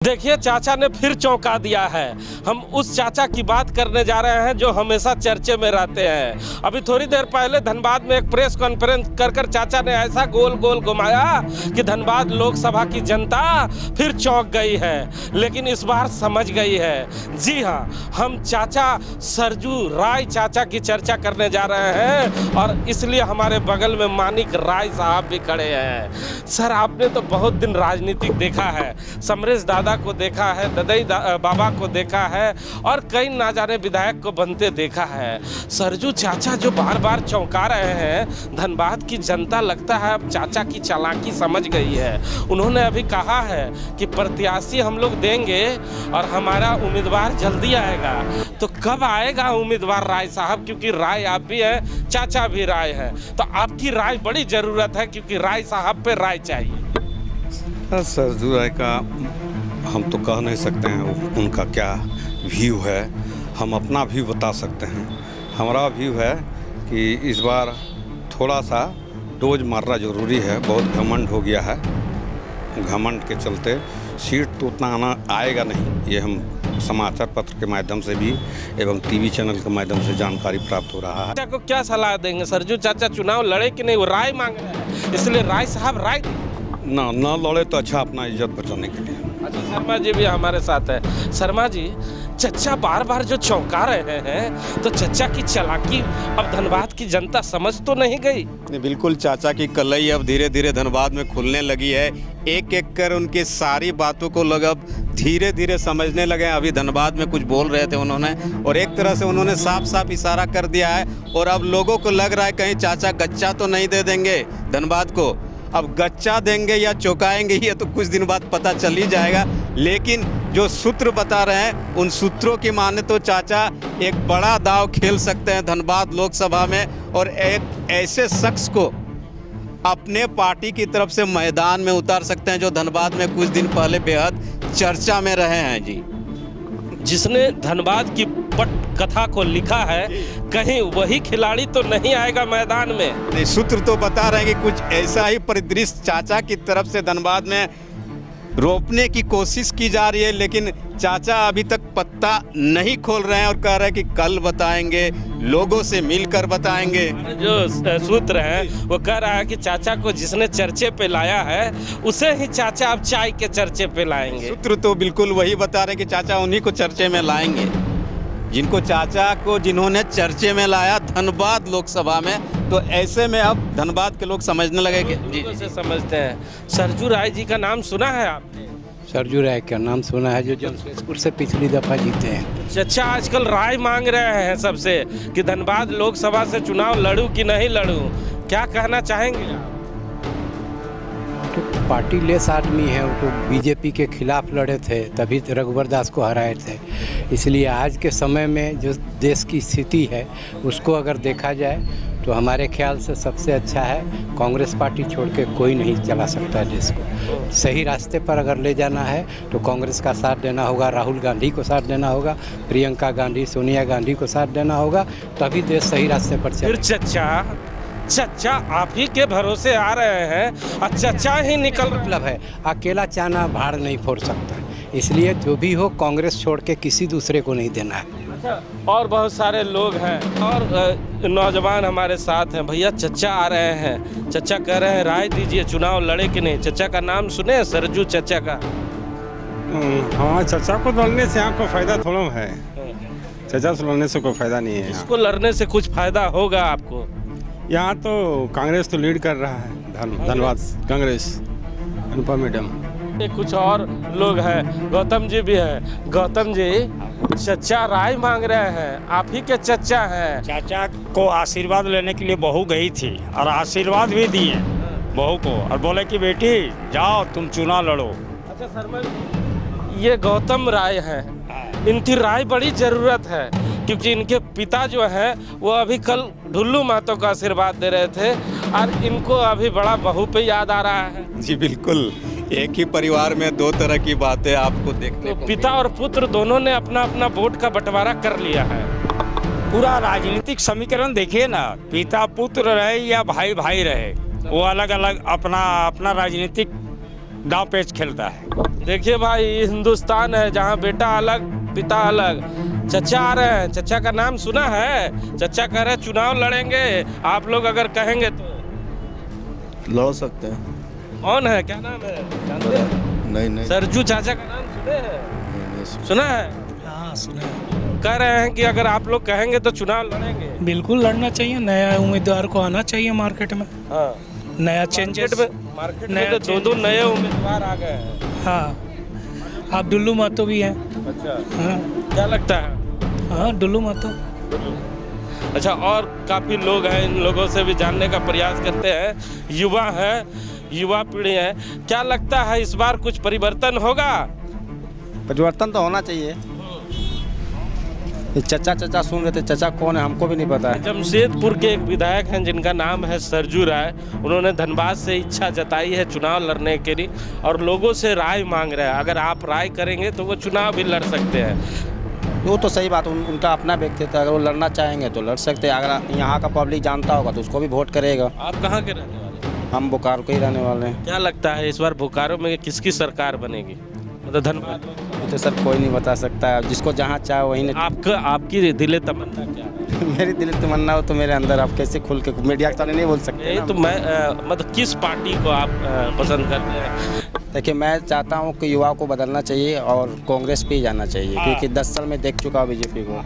देखिए, चाचा ने फिर चौंका दिया है। हम उस चाचा की बात करने जा रहे हैं जो हमेशा चर्चे में रहते हैं। अभी थोड़ी देर पहले धनबाद में एक प्रेस कॉन्फ्रेंस कर चाचा ने ऐसा गोल गोल घुमाया कि धनबाद लोकसभा की जनता फिर चौंक गई है, लेकिन इस बार समझ गई है। जी हाँ, हम चाचा सरजू राय चाचा की चर्चा करने जा रहे हैं और इसलिए हमारे बगल में मानिक राय साहब भी खड़े हैं। सर, आपने तो बहुत दिन राजनीतिक देखा है, समरेश दादा को देखा है, ददई बाबा को देखा है और कई ना जाने विधायक को बनते देखा है। सरजू चाचा जो बार बार चौंका रहे हैं, धनबाद की जनता लगता है अब चाचा की चालाकी समझ गई है। उन्होंने अभी कहा है कि प्रत्याशी हम लोग देंगे और हमारा उम्मीदवार जल्दी आएगा। तो कब आएगा उम्मीदवार राय साहब? क्योंकि राय आप भी हैं, चाचा भी राय हैं, तो आपकी राय बड़ी ज़रूरत है क्योंकि राय साहब पे राय चाहिए। सरजू राय का हम तो कह नहीं सकते हैं उनका क्या व्यू है, हम अपना व्यू बता सकते हैं। हमारा व्यू है कि इस बार थोड़ा सा डोज मारना ज़रूरी है। बहुत घमंड हो गया है, घमंड के चलते सीट तो उतना आना आएगा नहीं। ये हम समाचार पत्र के माध्यम से भी एवं टीवी चैनल के माध्यम से जानकारी प्राप्त हो रहा है। चाचा को क्या सलाह देंगे? सरजू चाचा चुनाव लड़े कि नहीं? वो राय मांग रहे हैं, इसलिए राय साहब राय ना लड़े तो अच्छा, अपना इज्जत बचाने के लिए। अच्छा, शर्मा जी भी हमारे साथ है। शर्मा जी, चचा बार बार जो चौंका रहे हैं, तो चचा की चालाकी अब धनबाद की जनता समझ तो नहीं गई? बिल्कुल, चाचा की कलई अब धीरे धीरे धनबाद में खुलने लगी है। एक एक कर उनकी सारी बातों को लोग अब धीरे धीरे समझने लगे। अभी धनबाद में कुछ बोल रहे थे उन्होंने, और एक तरह से उन्होंने साफ साफ इशारा कर दिया है। और अब लोगों को लग रहा है कहीं चाचा गच्चा तो नहीं दे देंगे धनबाद को। अब गच्चा देंगे या चौंकाएंगे ये तो कुछ दिन बाद पता चल ही जाएगा। लेकिन जो सूत्र बता रहे हैं, उन सूत्रों की माने तो चाचा एक बड़ा दांव खेल सकते हैं धनबाद लोकसभा में, और एक ऐसे शख्स को अपने पार्टी की तरफ से मैदान में उतार सकते हैं जो धनबाद में कुछ दिन पहले बेहद चर्चा में रहे हैं। जी, जिसने धनबाद की पट कथा को लिखा है, कहीं वही खिलाड़ी तो नहीं आएगा मैदान में? सूत्र तो बता रहे हैं कि कुछ ऐसा ही परिदृश्य चाचा की तरफ से धनबाद में रोपने की कोशिश की जा रही है। लेकिन चाचा अभी तक पत्ता नहीं खोल रहे हैं और कह रहे हैं कि कल बताएंगे, लोगों से मिलकर बताएंगे। जो सूत्र है वो कह रहा है कि चाचा को जिसने चर्चे पे लाया है, उसे ही चाचा अब चाय के चर्चे पे लाएंगे। सूत्र तो बिल्कुल वही बता रहे हैं कि चाचा उन्हीं को चर्चे में लाएंगे, जिन्होंने चर्चे में लाया धनबाद लोकसभा में। तो ऐसे में अब धनबाद के लोग समझने लगे कि जी से समझते हैं। सरजू राय जी का नाम सुना है आपने? सरजू राय का नाम सुना है, जो जमशेदपुर से पिछली दफा जीते हैं। चाचा आजकल राय मांग रहे हैं सबसे कि धनबाद लोकसभा से चुनाव लड़ूं कि नहीं लड़ूं, क्या कहना चाहेंगे आप? तो पार्टी लेस आदमी है, वो बीजेपी के खिलाफ लड़े थे, तभी रघुवर दास को हराए थे। इसलिए आज के समय में जो देश की स्थिति है उसको अगर देखा जाए तो हमारे ख्याल से सबसे अच्छा है कांग्रेस पार्टी छोड़ के कोई नहीं चला सकता देश को। सही रास्ते पर अगर ले जाना है तो कांग्रेस का साथ देना होगा, राहुल गांधी को साथ देना होगा, प्रियंका गांधी, सोनिया गांधी को साथ देना होगा, तभी देश सही रास्ते पर चलेगा। चचा आप ही के भरोसे आ रहे हैं और चचा ही निकल मतलब है, अकेला चाना भाड़ नहीं फोड़ सकता। इसलिए जो भी हो कांग्रेस छोड़ के किसी दूसरे को नहीं देना है। और बहुत सारे लोग हैं और नौजवान हमारे साथ हैं। भैया, चचा आ रहे हैं, चचा कह रहे हैं राय दीजिए, चुनाव लड़े कि नहीं? चचा का नाम सुने, सरजू चाचा का? हाँ, चचा को लड़ने से यहाँ को फायदा थोड़ा है। चचा से लड़ने से कोई फायदा नहीं है। इसको लड़ने से कुछ फायदा होगा आपको? यहाँ तो कांग्रेस तो लीड कर रहा है, धन्यवाद कांग्रेस, अनुपा मैडम। कुछ और लोग हैं, गौतम जी भी हैं। गौतम जी, चचा राय मांग रहे हैं, आप ही के चचा हैं। चाचा को आशीर्वाद लेने के लिए बहू गई थी और आशीर्वाद भी दिए बहू को, और बोले कि बेटी जाओ तुम चुनाव लड़ो। अच्छा शर्मा, ये गौतम राय हैं, इनकी राय बड़ी ज़रूरत है क्योंकि इनके पिता जो हैं वो अभी कल ढुल्लू महतो का आशीर्वाद दे रहे थे और इनको अभी बड़ा बहू पे याद आ रहा है। जी बिल्कुल, एक ही परिवार में दो तरह की बातें आपको देखने को पिता और पुत्र दोनों ने अपना अपना वोट का बंटवारा कर लिया है। पूरा राजनीतिक समीकरण देखिए ना, पिता पुत्र रहे या भाई भाई रहे, वो अलग अलग अपना अपना राजनीतिक दाव पेच खेलता है। देखिए भाई, हिंदुस्तान है जहाँ बेटा अलग पिता अलग। चचा आ रहे हैं, चचा का नाम सुना है? चचा कह रहे हैं चुनाव लड़ेंगे, आप लोग अगर कहेंगे तो लड़ सकते हैं। कौन है, क्या नाम है, जानते हैं? नहीं सरजू चाचा का नाम सुने हैं? नहीं सुना है? हाँ सुना है। कह रहे हैं कि अगर आप लोग कहेंगे तो चुनाव लड़ेंगे। बिल्कुल लड़ना चाहिए, नया उम्मीदवार को आना चाहिए मार्केट में, हाँ, नया चेंजेस। मार्केट नया में तो दो नए उम्मीदवार आ गए हैं। हाँ, आप डुल्लू महतो भी हैं। अच्छा, हाँ क्या लगता है? हाँ, डुल्लू महतो। अच्छा, और काफ़ी लोग हैं, इन लोगों से भी जानने का प्रयास करते हैं। युवा है, युवा पीढ़ी है, क्या लगता है इस बार कुछ परिवर्तन होगा? परिवर्तन तो होना चाहिए। ये चचा सुन रहे थे, चचा कौन है हमको भी नहीं पता है। जमशेदपुर के एक विधायक हैं जिनका नाम है सरजू राय। उन्होंने धनबाद से इच्छा जताई है चुनाव लड़ने के लिए और लोगों से राय मांग रहे हैं। अगर आप राय करेंगे तो वो चुनाव भी लड़ सकते हैं। वो तो सही बात, उनका अपना व्यक्तित्व है, अगर वो लड़ना चाहेंगे तो लड़ सकते हैं। अगर यहाँ का पब्लिक जानता होगा तो उसको भी वोट करेगा। आप कहाँ के रहने वाले हैं? हम बोकारो के ही रहने वाले हैं। क्या लगता है इस बार बोकारो में किसकी सरकार बनेगी? मतलब धनबाद ये तो सर कोई नहीं बता सकता है, जिसको जहाँ चाहे वहीं ने। आपकी दिले तमन्ना क्या है? मेरी दिल तमन्ना हो तो मेरे अंदर, आप कैसे खुल के मीडिया के सामने नहीं बोल सकते नहीं ना। तो मैं मतलब किस पार्टी को आप पसंद करते हैं? देखिए, मैं चाहता हूँ कि युवा को बदलना चाहिए और कांग्रेस पे ही जाना चाहिए, क्योंकि 10 साल में देख चुका हूँ बीजेपी को।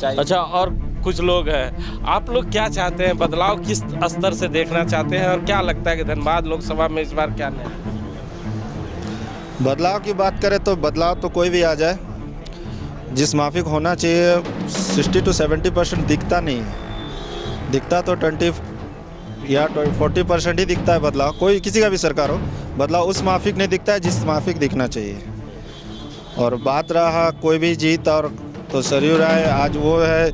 अच्छा, और कुछ लोग हैं, आप लोग क्या चाहते हैं? बदलाव किस स्तर से देखना चाहते हैं और क्या लगता है कि धनबाद लोकसभा में इस बार क्या नया? बदलाव की बात करें तो बदलाव तो कोई भी आ जाए, जिस माफिक होना चाहिए 60 to 70% दिखता नहीं है। दिखता तो 20 या 40% ही दिखता है बदलाव। कोई किसी का भी सरकार हो, बदलाव उस माफिक नहीं दिखता है जिस माफिक दिखना चाहिए। और बात रहा कोई भी जीत और, तो सरयू राय आज वो है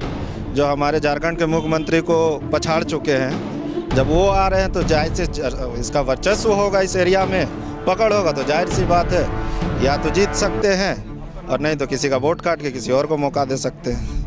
जो हमारे झारखंड के मुख्यमंत्री को पछाड़ चुके हैं। जब वो आ रहे हैं तो जाहिर से इसका वर्चस्व होगा इस एरिया में, पकड़ होगा तो जाहिर सी बात है या तो जीत सकते हैं और नहीं तो किसी का वोट काट के किसी और को मौका दे सकते हैं।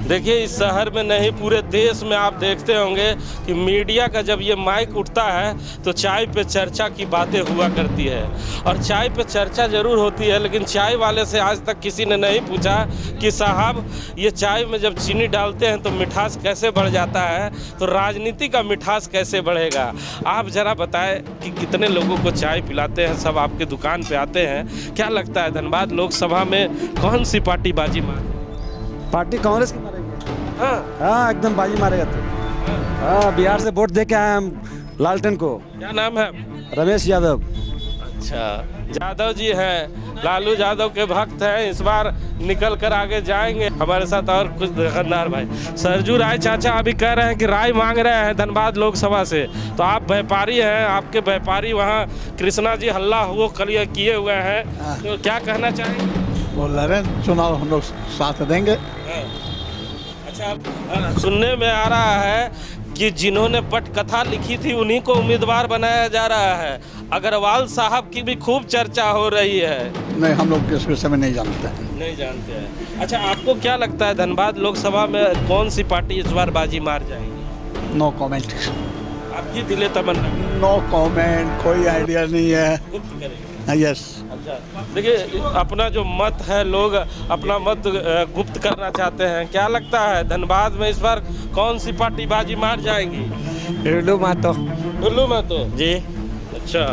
देखिए, इस शहर में नहीं पूरे देश में आप देखते होंगे कि मीडिया का जब ये माइक उठता है तो चाय पे चर्चा की बातें हुआ करती है। और चाय पे चर्चा ज़रूर होती है, लेकिन चाय वाले से आज तक किसी ने नहीं पूछा कि साहब ये चाय में जब चीनी डालते हैं तो मिठास कैसे बढ़ जाता है, तो राजनीति का मिठास कैसे बढ़ेगा। आप ज़रा बताएं कि कितने लोगों को चाय पिलाते हैं, सब आपके दुकान पे आते हैं। क्या लगता है धनबाद लोकसभा में कौन सी पार्टी बाजी मारे? पार्टी कांग्रेस की मारेंगे। हाँ एकदम बाजी मारेगा तो। हाँ, बिहार से वोट दे के आए हम लालटेन को। क्या नाम है? रमेश यादव। अच्छा, यादव जी हैं, लालू यादव के भक्त हैं। इस बार निकल कर आगे जाएंगे। हमारे साथ और कुछ दुकानदार भाई। सरजू राय चाचा अभी कह रहे हैं कि राय मांग रहे हैं धनबाद लोकसभा से। तो आप व्यापारी हैं, आपके व्यापारी वहाँ कृष्णा जी हल्ला वो किए हुए हैं, तो क्या कहना चाहेंगे? बोल रहे हैं चुनाव हम लोग साथ देंगे। अच्छा, सुनने में आ रहा है कि जिन्होंने पटकथा लिखी थी उन्हीं को उम्मीदवार बनाया जा रहा है। अग्रवाल साहब की भी खूब चर्चा हो रही है। नहीं, हम लोग इस विषय में नहीं जानते हैं। नहीं जानते हैं। अच्छा, आपको क्या लगता है धनबाद लोकसभा में कौन सी पार्टी इस बार बाजी मार जाएगी? No comment. आपकी दिले तमन्ना? नो कमेंट, कोई आइडिया नहीं है। गुप्त करेंगे। यस। अच्छा, देखिए अपना जो मत है, लोग अपना मत गुप्त करना चाहते हैं। क्या लगता है धनबाद में इस बार कौन सी पार्टी बाजी मार जाएगी? डुल्लू महतो। डुल्लू महतो जी। अच्छा,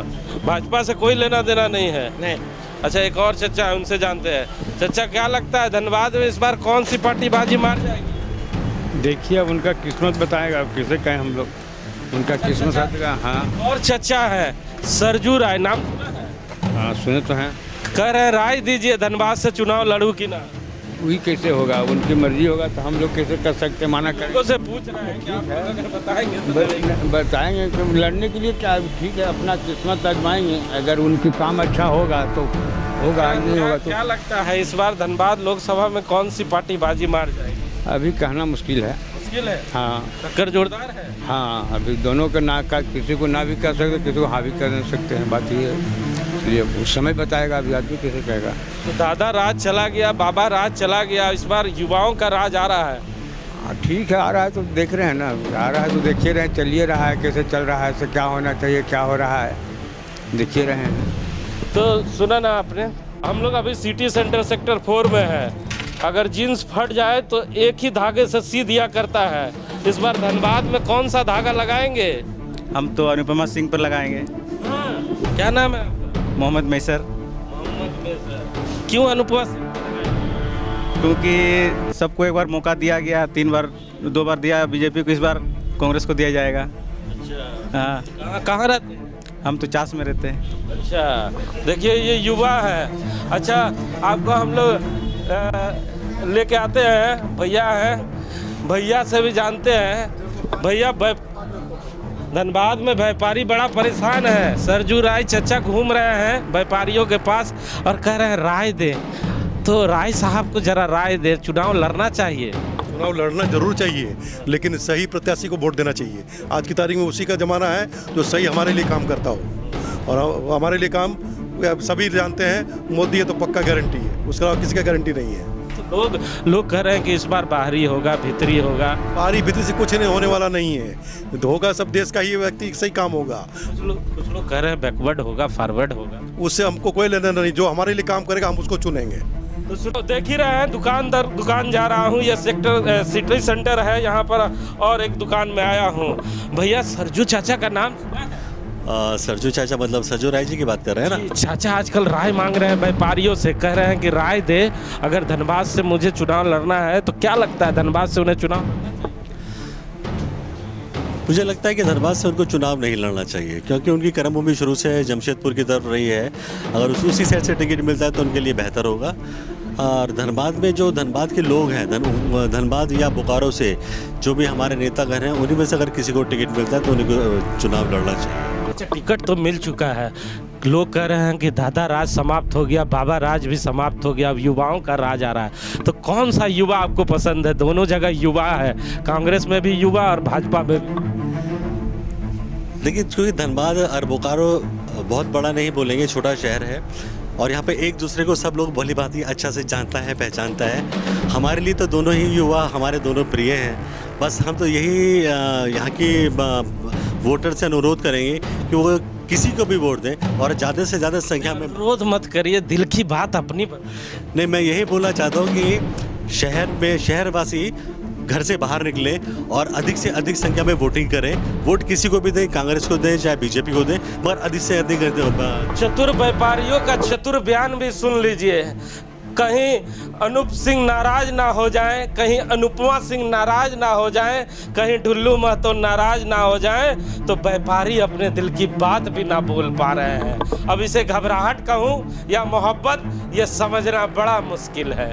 भाजपा से कोई लेना देना नहीं है? नहीं। अच्छा, एक और चचा है, उनसे जानते हैं। चचा, क्या लगता है धनबाद में इस बार कौन सी पार्टी बाजी मार जाएगी? देखिए अब उनका किस्मत बताएगा, अब किसे कहें हम लोग, उनका किस्मत बताएगा। हाँ, और चचा है सरजू राय, नाम सुना है? हाँ सुने तो हैं। कह रहे हैं राय दीजिए धनबाद से चुनाव लड़ू कि ना। वही कैसे होगा, उनकी मर्जी होगा तो हम लोग कैसे कर सकते, माना करें। उनको से पूछ रहे हैं कि आप लोग अगर बताएंगे तो बताएंगे कि लड़ने के लिए क्या, ठीक है अपना किस्मत आजमाएंगे। अगर उनकी काम अच्छा होगा तो होगा, नहीं होगा तो। क्या लगता है इस बार धनबाद लोकसभा में कौन सी पार्टी बाजी मार जाएगी? अभी कहना मुश्किल है। मुश्किल है? हाँ, टक्कर जोरदार है। हाँ अभी दोनों का ना का, किसी को ना भी कर सकते, किसी को हाँ भी कर सकते हैं। बात ये है। इसलिए उस समय बताएगा, अभी आदमी कैसे कहेगा। तो दादा राज चला गया, बाबा राज चला गया, इस बार युवाओं का राज आ रहा है। हाँ ठीक है, आ रहा है तो देख रहे हैं ना, आ रहा है तो देखिए रहे हैं, चलिए रहा है, कैसे चल रहा है, इससे क्या होना चाहिए, क्या हो रहा है, देखिए रहे हैं। तो सुना ना आपने, हम लोग अभी सिटी सेंटर सेक्टर 4 में है। अगर जीन्स फट जाए तो एक ही धागे से सी दिया करता है। इस बार धनबाद में कौन सा धागा लगाएंगे? हम तो अनुपमा सिंह पर लगाएंगे। क्या नाम है? मोहम्मद मैसर। क्यों अनुपमा सिंह? क्योंकि सबको एक बार मौका दिया गया, 2 बार दिया बीजेपी को, इस बार कांग्रेस को दिया जाएगा। हाँ, कहाँ रहते हैं? हम तो चास में रहते हैं। अच्छा, देखिए ये युवा है। अच्छा, आपको हम लोग लेके आते हैं, भैया हैं, भैया से भी जानते हैं। भैया धनबाद में व्यापारी बड़ा परेशान है। सरजू राय चचा घूम रहे हैं व्यापारियों के पास और कह रहे हैं राय दे। तो राय साहब को जरा राय दे, चुनाव लड़ना चाहिए? चुनाव लड़ना जरूर चाहिए, लेकिन सही प्रत्याशी को वोट देना चाहिए। आज की तारीख में उसी का ज़माना है जो सही हमारे लिए काम करता हो। और हमारे लिए काम सभी जानते हैं, मोदी है तो पक्का गारंटी है, उसके अलावा किसी का गारंटी नहीं है। तो लोग कह रहे हैं कि इस बार बाहरी होगा, भीतरी होगा। बाहरी भीतरी से कुछ नहीं होने वाला नहीं है, तो होगा सब देश का ही व्यक्ति सही काम होगा। कुछ लोग कह रहे हैं बैकवर्ड होगा, फॉरवर्ड होगा। उससे हमको कोई लेना नहीं, जो हमारे लिए काम करेगा हम उसको चुनेंगे। तो देख ही रहे हैं, दुकान जा रहा हूँ। ये सेक्टर सिटी सेंटर है, यहाँ पर और एक दुकान में आया हूँ। भैया सरजू चाचा का नाम? सरजू चाचा मतलब सरजू राय जी की बात कर रहे हैं ना? चाचा आजकल राय मांग रहे हैं व्यापारियों से, कह रहे हैं कि राय दे, अगर धनबाद से मुझे चुनाव लड़ना है तो क्या लगता है धनबाद से उन्हें चुनाव? मुझे लगता है कि धनबाद से उनको चुनाव नहीं लड़ना चाहिए, क्योंकि उनकी कर्मभूमि शुरू से जमशेदपुर की तरफ रही है। अगर उसी साइड से टिकट मिलता है तो उनके लिए बेहतर होगा। और धनबाद में जो धनबाद के लोग हैं, धनबाद या बोकारो से जो भी हमारे नेतागण हैं, उन्हीं में से अगर किसी को टिकट मिलता है तो उनको चुनाव लड़ना चाहिए। अच्छा, टिकट तो मिल चुका है, लोग कह रहे हैं कि दादा राज समाप्त हो गया, बाबा राज भी समाप्त हो गया, अब युवाओं का राज आ रहा है। तो कौन सा युवा आपको पसंद है? दोनों जगह युवा है, कांग्रेस में भी युवा और भाजपा में भी। देखिए, क्योंकि धनबाद और बोकारो बहुत बड़ा नहीं बोलेंगे, छोटा शहर है और यहाँ पे एक दूसरे को सब लोग भली भांति अच्छा से जानता है, पहचानता है। हमारे लिए तो दोनों ही युवा हमारे दोनों प्रिय हैं। बस हम तो यही यहाँ की वोटर से अनुरोध करेंगे कि वो किसी को भी वोट दें और ज़्यादा से ज़्यादा संख्या में। अनुरोध मत करिए, दिल की बात अपनी। नहीं, मैं यही बोलना चाहता हूँ कि शहरवासी घर से बाहर निकले और अधिक से अधिक संख्या में वोटिंग करें। वोट किसी को भी दें, कांग्रेस को दें चाहे बीजेपी को दें, मगर अधिक से अधिक चतुर व्यापारियों का चतुर बयान भी सुन लीजिए। कहीं अनूप सिंह नाराज ना हो जाएं, कहीं अनुपमा सिंह नाराज ना हो जाएं, कहीं ढुल्लू महतो नाराज ना हो जाएं, तो व्यापारी अपने दिल की बात भी ना बोल पा रहे हैं। अब इसे घबराहट कहूँ या मोहब्बत, ये समझना बड़ा मुश्किल है।